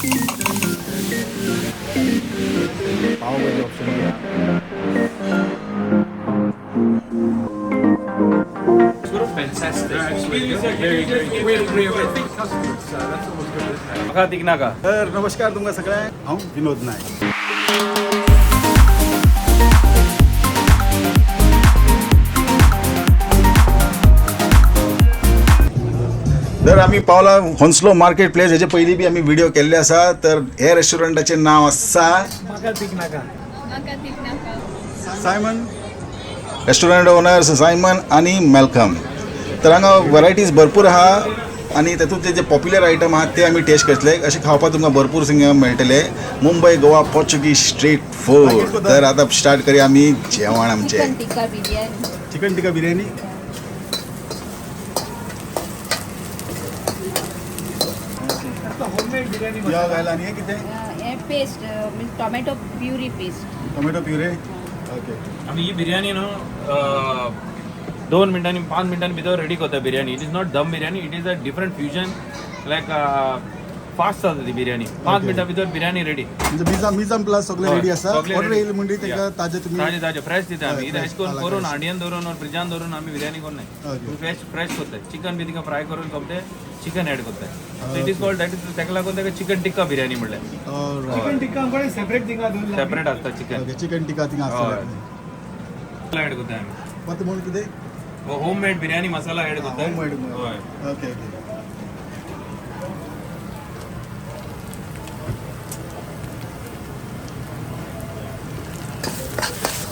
Pav bhaji option घ्या. म्हाका तीक नाका. तर नमस्कार तुमकां सगळ्यांक. हांव विनोद नायक. तर आम्ही पावला हॉन्सलो मार्केट प्लेस. हेचे पयलीं बी आमी व्हिडिओ केल्ले आसा. तर हे रेस्टॉरंटाचें नाव आसा सायमन. रेस्टॉरंट ओनर्स सायमन आणि मॅल्कम. तर हांगा वरायटीज भरपूर आहा आणि तातूंत जे पॉप्युलर आयटम आहात ते आमी टेस्ट करतले. अशें खावपाक तुमकां भरपूर सिंग मेळटले. Mumbai Goa Portuguese street food. तर आतां स्टार्ट करूया आमी जेवण आमचें. चिकन टिक्का बिर्याणी. या घायला आणि हे कितें paste tomato puree paste. Tomato puree. Okay. आमी ही बिर्याणी न्हू 2 मिनटांनी 5 मिनटांनी भितर रेडी करता बिर्याणी. इट इज नॉट दम biryani. It is a different fusion. Like fast जाता ती बिर्याणी. 5 मिनटां भितर बिर्याणी रेडी. म्हणजे मिजाम प्लस सगळे रेडी आसा. सगळे ऑर्डर ready. येयली म्हणजे तेका ताजे तुम्ही ताजे फ्रेश दिता आमी. इथे अशें fresh. करून हांडयेन दवरून फ्रिजान दवरून आमी बिर्याणी करनाय. Okay. फ्रेश करताय. चिकन बी तिका फ्राय करून सोमते चिकन एड करताय. It is called that is तेका लागून तेका चिकन टिक्का बिर्याणी म्हणल्यार. Alright. चिकन टिक्का आमकडे सेपरेट थिंगा दोन सेपरेट आसता चिकन. ओके. चिकन टिक्का थिंगा आसा. एड करताय आमी. पत्ता म्हणून कितें होम मेड बिर्याणी मसाला एड करताय. homemade. हय. Okay okay.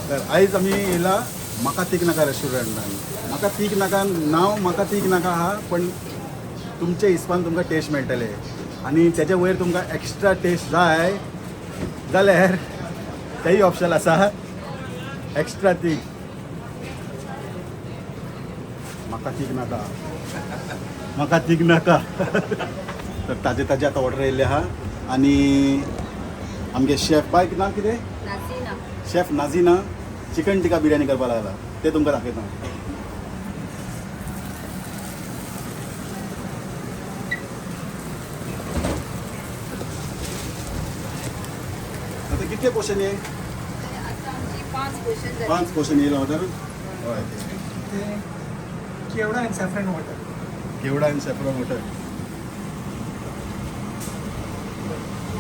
तर आयज आमी येयला म्हाका तीक नाका रेस्टॉरंटान. म्हाका तीक नाका नांव म्हाका तीक नाका आहा पण तुमच्या हिसपान तुमकां टेस्ट मेळटले. आनी तेच्या वयर तुमकां एक्स्ट्रा टेस्ट जाय जाल्यार तेय ऑप्शन आसा एक्स्ट्रा तीक. म्हाका तीक नाका. म्हाका तीक नाका. तर ताजे ताजे आतां ऑर्डर येयल्ले आहा. आनी आमगे शेफ बाय नांव कितें नासीना. शेफ नाझीना चिकन टिक्का बिर्याणी करपाक लागला. ते तुमकां दाखयता. आता कितले पोर्शन ये आता आमची 5 क्वेश्चन झाली. 5 पोर्शन येयला ऑर्डर. हय. केवडा अँड सॅफ्रन वॉटर. केवडा आनी separate water.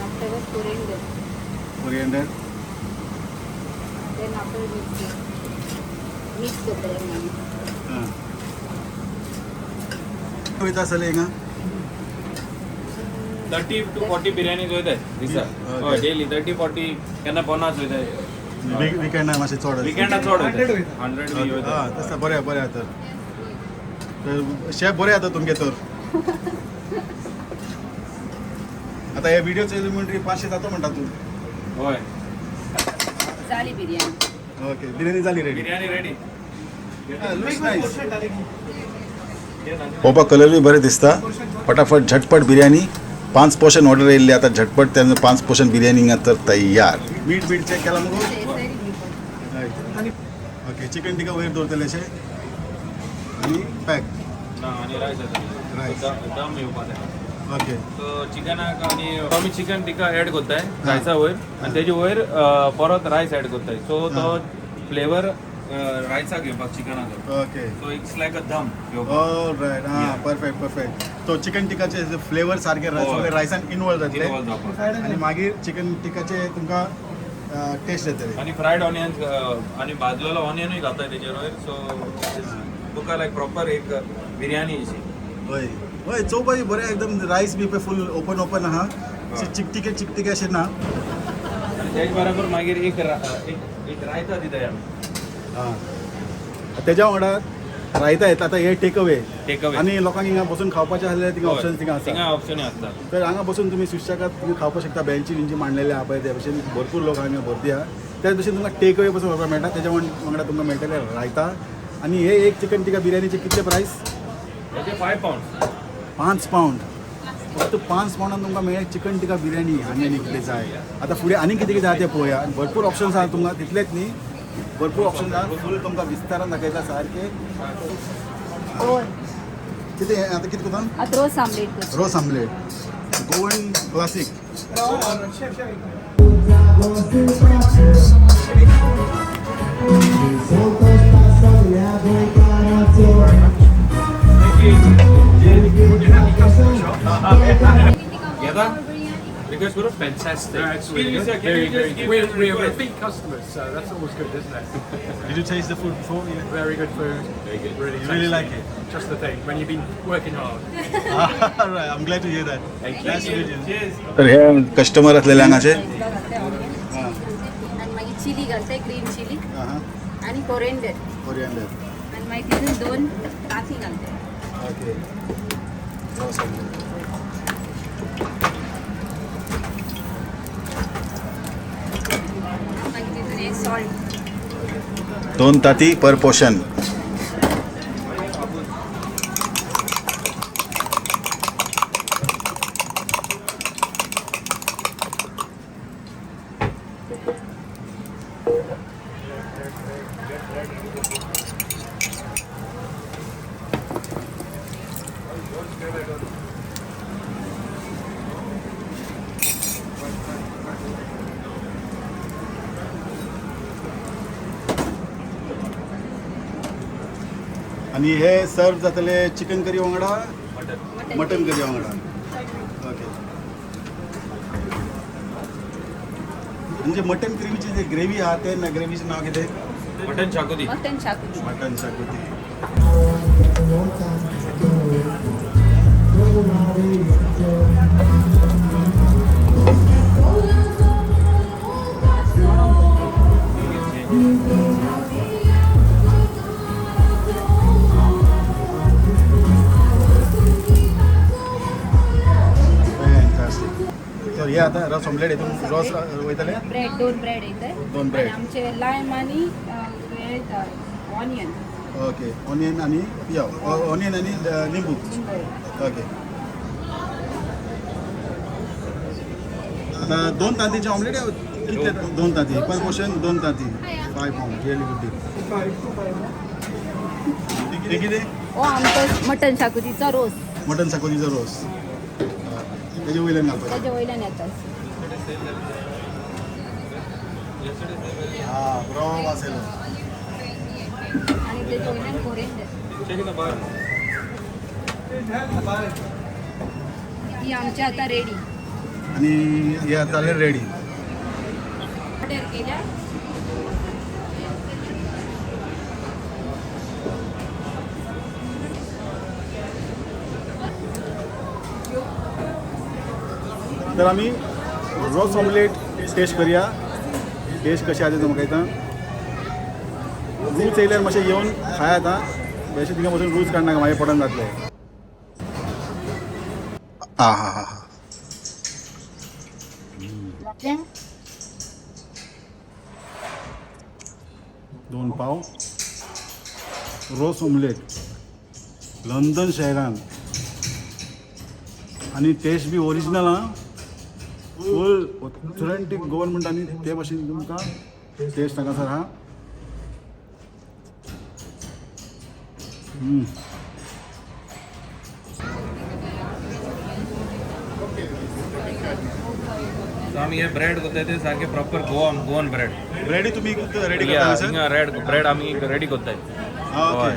After coriander. Coriander. Then after mix करता आमी. हां. वयता आसले हिंगा 30 to 40 बिर्याणी वयताय दिसा. Okay. हय डेली 30-40 केन्ना 50 वयताय. विकेंडाक मातशें चड. विकेंडाक चड 100 वयताय. वयता. 100 बी वयताय. हां तसं बरें बरें आहा तर शेफ बरें आहा तुमगे तर. आता हे व्हिडिओ चयले म्हणटरी 500 जातो म्हणटा तूं. हय. झाली बिर्याणी. ओके. बिर्याणी जाली ready. Biryani ready. Looks nice. Directly. पळोवपाक कलर बी बरें दिसता. फटाफट झटपट बिर्याणी. 5 portion order येयल्ले. आता झटपट त्यांचं 5 पोर्शन बिर्याणी हिंगा तर तयार. मीठ बीठ चेक केला मगो. आणि ओके. चिकन टिक्का वयर दवरतले अशें आनी पॅक. ना आणि रायस येता. Rice. दम येवपा जाय. ओके. सो चिकनाक आणि आमी चिकन टिक्का एड करताय रायसा वयर आणि तेजे वयर परत रायस एड करताय. सो तो फ्लेवर रायसाक घेवपाक चिकनाचो. ओके. सो इट्स लायक अ दम घेवपाक. ऑलरायट. हां परफेक्ट परफेक्ट. तो चिकन टिक्काचे फ्लेवर सारखे सगळे रायसान इनवॉल्व जातले Involve जावपाक. सायडान आणि मागीर चिकन टिक्काचे तुमकां टेस्ट येतले. आणि फ्रायड ऑनियन्स आणि भाजलेलो ऑनियनूय घालताय तेजेर वयर. सो तुका लायक प्रॉपर एक बिर्याणी अशी. हय हय चोवपाक बरें एकदम. रायस बी पळय फूल ओपन ओपन आहा. चिकटिके अशें ना. आणि तेच बरोबर मागीर एक रायता दिताय आमी. हां. तेज्या वांगडा रायता येता. आतां हे टेक अवे टेक अवे. आनी लोकांक हिंगा बसून खावपाचें आसल्यार थिंगा ऑप्शन थिंगा थिंगा आसा. ऑप्शन आसता. तर हांगा बसून तुमी सुशेगाद तुमी खावपाक शकता. बेंची बिंची मांडलेले आहा पळय ते भशेन भरपूर लोक हांगा भरती आहा. त्याच भशेन तुमकां टेक अवे बसून व्हरपाक मेळटा. तेज्या वांगडा तुमकां मेळटले रायता. आनी हे एक चिकन टिक्का बिर्याणीचे कितले प्रायस. तेजे 5 पाउंड. 5 पाउंड. फक्त 5 पाउंडान तुमकां मेळ्ळे चिकन टिक्का बिर्याणी आनी कितें जाय. आतां फुडें आनी कितें कितें जाय तें पळोवया. भरपूर ऑप्शन्स आहा तुमकां. तितलेच न्ही भरपूर ऑप्शन्स आहा. फूल तुमकां विस्तारान दाखयता सारके. कितें आतां कितें करता. आता रोज आमलेट करता. Ros omelette Goan classic. Chef chef Request करो. Fantastic. Yeah, it's really Excuse good. me, sir, Very, can you very just good. we're repeat customers, so that's always good, isn't it? Did you taste the food before? Very good food. Very good. Really, You really tasty. like it? Just the thing when you've been working hard. Alright, I'm glad to hear that. Nice to meet you. Cheers. तर हे customer असलेले हांगाचे आणि मागीर chilli घालताय green chilli आणि coriander coriander आणि मागीर तितून 2 तांती घालताय ओके मागीर तितून एक सॉल्ट 2 ताती पर पोर्शन आणि हे सर्व जातले चिकन करी वांगडा मटन करी वांगडा ओके म्हणजे मटन करीची जे ग्रेव्ही आहा ते ना ग्रेव्हीचं नाव कितें मटन शाकोती. मटन शाकुती मटन शाकोती तर हे आता रस ऑमलेट हितून रस वयतले ब्रेड 2 ब्रेड येतात दोन bread. आमचे लायम आणि ऑनियन ओके ऑनियन आणि ऑनियन आणि लिंबू ओके आता 2 तांतीचे ऑमलेट कितले 2 तांती पर पोर्शन 2 तांती 5 पाउंड रिअली गुड हे कितें हो आमचो मटन शाकुतीचा रोस मटन शाकोतीचो रोस तेजे वयल्यान घालपाचें त्याच्या वयल्यान येतात हां बरो वास येयलो आणि त्याच्या वयल्यान कोरिएंडर Check it out. ही आमची आता रेडी आणि हे आता रेडी ऑर्डर केल्या तर आमी रोस ऑमलेट टेस्ट करुया टेस्ट कशी आसा तें म्हाका येता रूच येयल्यार मातशें येवन खाय आतां बेश्टें थिंगा बसून रूच काडनाका मागीर पडन जातलें आं हां हां हां दोन पाव रोस ऑमलेट लंडन शहरान आणि टेस्ट बी ओरिजिनल आं फूल ऑथेंटीक गव्हर्मेंटांनी ते भाशेन तुमकां टेस्ट हांगासर आहा So आम्ही हे ब्रेड करताय ते सारखे प्रॉपर गोवन ब्रेड. रेडी तुम्ही रेडी या करता सर हिंगा ब्रेड आम्ही रेडी करताय. ओके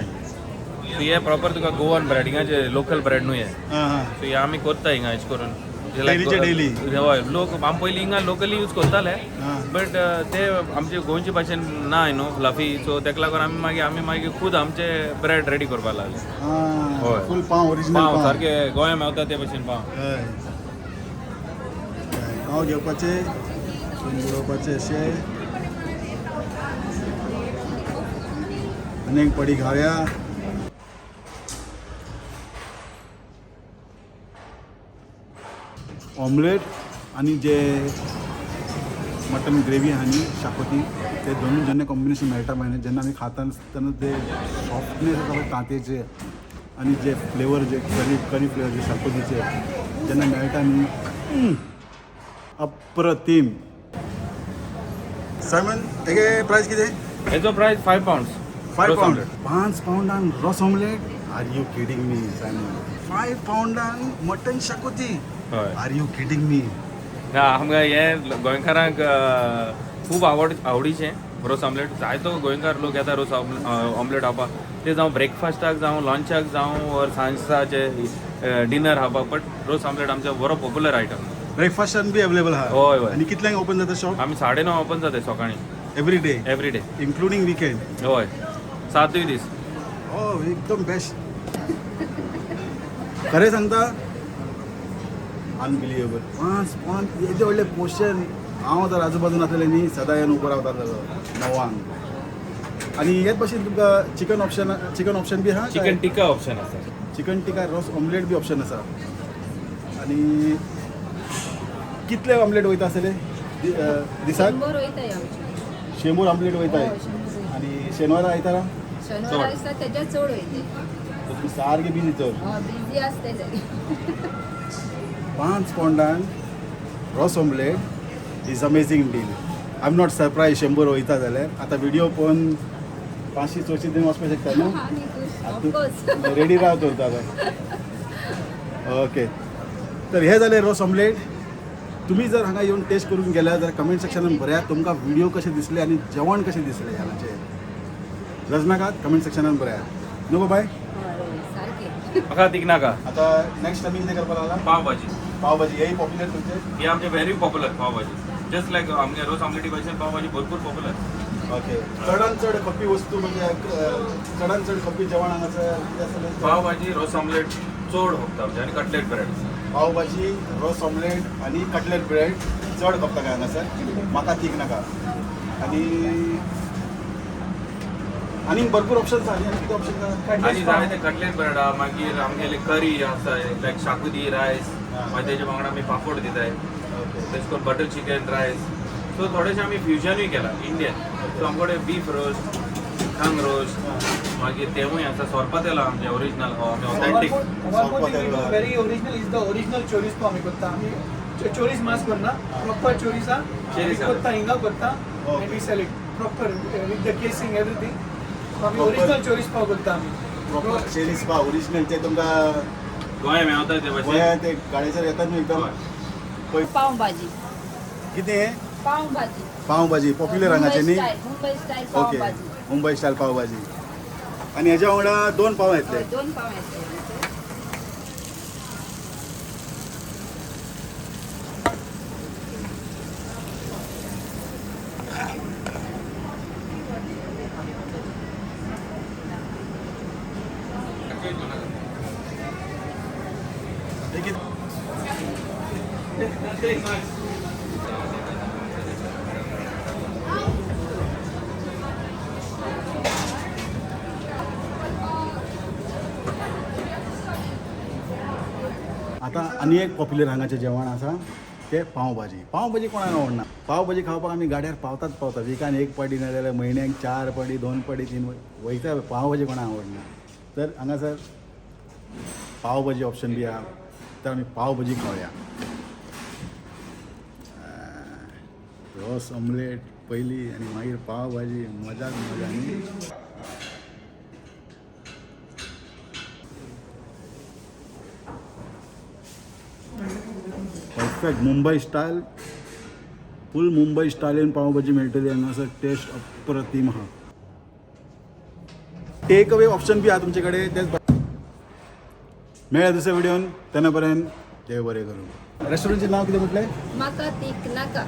सो हे प्रॉपर तुका गोवन ब्रेड हिंगाचे लोकल ब्रेड न्हू हे. हां हां सो हे आमी करताय हिंगा हेच करून. Dailyचे daily. हय लोक आमी पयलीं हिंगा लोकली यूज करताले हां बट ते आमचे गोंयचे भाशेन ना न्हू फ्लफी सो तेका लागून आमी मागीर खूद आमचे ब्रेड रेडी करपाक लागले. हां होय. फूल पाव ओरिजिनल पाव पाव सारखे गोंया मेवता ते भशेन पाव. हय पाव घेवपाचे बुडोवपाचे अशे आनी एक पडी घाव्या ऑमलेट आणि जे मटन ग्रेव्ही आणि शाकोती ते दोनूय जेन्ना कॉम्बिनेशन मेळटा पळय जेन्ना आमी खाता तेन्ना ते सॉफ्टनेस येता पळय तांतयेचे आणि जे फ्लेवर जे करी फ्लेवर जे शाकोतीचे जेन्ना मेळटा न्ही अप्रतीम सायमन तेगे प्रायस कितें हेचो प्रायस 5 pounds. 5 पाउंड 5 पाउंडान ros omelette are you kidding me Simon 5 पाउंडान मटन शाकोती हय. आर यू किडिंग मी आमकां हे गोंयकारांक खूब आवडीचें रोस ऑमलेट. जायतो गोंयकार लोक येता रोस ऑमलेट खावपाक. ते जावं ब्रेकफास्टाक जावं लंचाक जावं वर सांजचे डिनर खावपाक. बट रोस ऑमलेट आमचो बरो पॉप्युलर आयटम. ब्रेकफास्टान बी अवेलेबल आहा. होय, होय. आणि कितल्यांक ओपन जाता शॉप? आमी 9:30 ओपन जाता सकाळी every day every day. Including weekend. होय, 7 दीस. एकदम बेस्ट. खरें सांगता अनबिलिव्हेबल. पांच येदे व्हडले पोर्शन. हांव जर आजूबाजून आसलेले न्ही सदां येवन उबो रावतालो 9. आणि हेच भाशेन तुमकां चिकन ऑप्शन बी आहा. चिकन टिक्का ऑप्शन आसा. चिकन टिक्का रोस ऑमलेट बी ऑप्शन आसा. आणि कितले ऑमलेट वयता आसतले दिसाक? 100 वयताय आमचे. 100 ऑमलेट वयताय. हय, 100 वयताय. आणि शेनवारा आयतारा शनिवार आसता तेच्या चड वयताय. तुमी सारके बिजी चड. बिझी आसताय तरी. 5 पॉंडान ros omelette is amazing deal. I am not surprise 100 वयता जाल्यार. आतां व्हिडिओ पळोवन 500-600 दिन वचपाक शकता न्हू. आनी ऑफकोर्स. रेडी राव तर आता. ओके, तर हे जालें रॉस ऑमलेट. तुम्ही जर हांगा येवन टेस्ट करून गेल्यार जाल्यार कमेंट सेक्शनान बऱ्यात तुमकां व्हिडिओ कशे दिसले आनी जेवण कशें दिसलें हांगाचें. लजनाकात कमेंट सेक्शनान बऱ्यात न्हू बाय. सारके. म्हाका तिकनाका. आता नेक्स्ट आमी कितें करपाक लागला? पाव भाजी. पाव भाजी हेय पॉप्युलर तुमचे. ही आमचे व्हेरी पॉप्युलर पाव भाजी. जस्ट लायक आमगे रोस ऑमलेटी भाशेन पाव भाजी भरपूर पॉप्युलर. ओके, चडान चड खपी वस्तू म्हणजे चडान चड खपी जेवण हांगासर कितें आसतलें? पाव भाजी रोस ऑमलेट चड खपता आमचे आनी कटलेट ब्रेड. पाव भाजी रोस ऑमलेट आणि कटलेट ब्रेड चड खपता काय हांगासर. म्हाका तीक नाका. आणि भरपूर ऑप्शन्स आहा. आनी कितें ऑप्शन आनी जाय ते कटलेट ब्रेड आहा. मागीर आमगेले करी आसा लायक शाकुती रायस. मागीर तेजे वांगडा आमी पापड दिताय. तेच करून बटर चिकन रायस. सो थोडेशें आमी फ्युजनूय केला इंडियन. सो आमचे कडेन बीफ रोस्ट, खांग रोस्ट, मागीर तेवूय आसा. सोरपातेल आमचे original authentic. One more thing we do very original is the original choris pa ami kotta. Ami choris mass korna, proper choriza, Choriza. kotta hinga kotta, Okay. and we sell it proper with the casing everything. Ami Proper. original choris pa kotta ami. Proper cherries पाव original ते तुमकां गोंया मेळता ते भाशेन. गोंया ते गाडयेचेर येतात न्हू एकदम. पळय पाव भाजी. कितें हे? पाव भाजी. पाव भाजी पॉप्युलर हांगाचे न्ही. मुंबई स्टाईल पाव ओके, भाजी. मुंबई स्टायल पाव भाजी. आणि ह्याच्या वांगडा 2 पाव येतले. 2 पाव येते. हे किती? आता आनी एक पॉप्युलर हांगाचें जेवण आसा ते पाव भाजी. पाव भाजी कोणाक आवडना? पाव भाजी खावपाक आमी गाड्यार पावता. विकान 1 पाटी ना जाल्यार म्हयन्याक 4 पाटी 2 पाटी 3 वयता. पाव भाजी कोणाक आवडना? तर हांगासर पाव भाजी ऑप्शन बी आहा. तर आमी पाव भाजी खावया. रॉस ऑमलेट पयली आनी मागीर पाव भाजी. मजाच मजा न्ही. Perfect Mumbai style. Full Mumbai स्टायलीन पावभाजी मेळटली हांगासर. टेस्ट अप्रतीम आहा. टेक अवे ऑप्शन बी आहा तुमचे कडेन. तेच मेळ्या दुसऱ्या व्हिडिओन. तेन्ना पर्यंत देव बरें करूं. रेस्टॉरंटचें नांव कितें म्हटलें? म्हाका तीक नाका.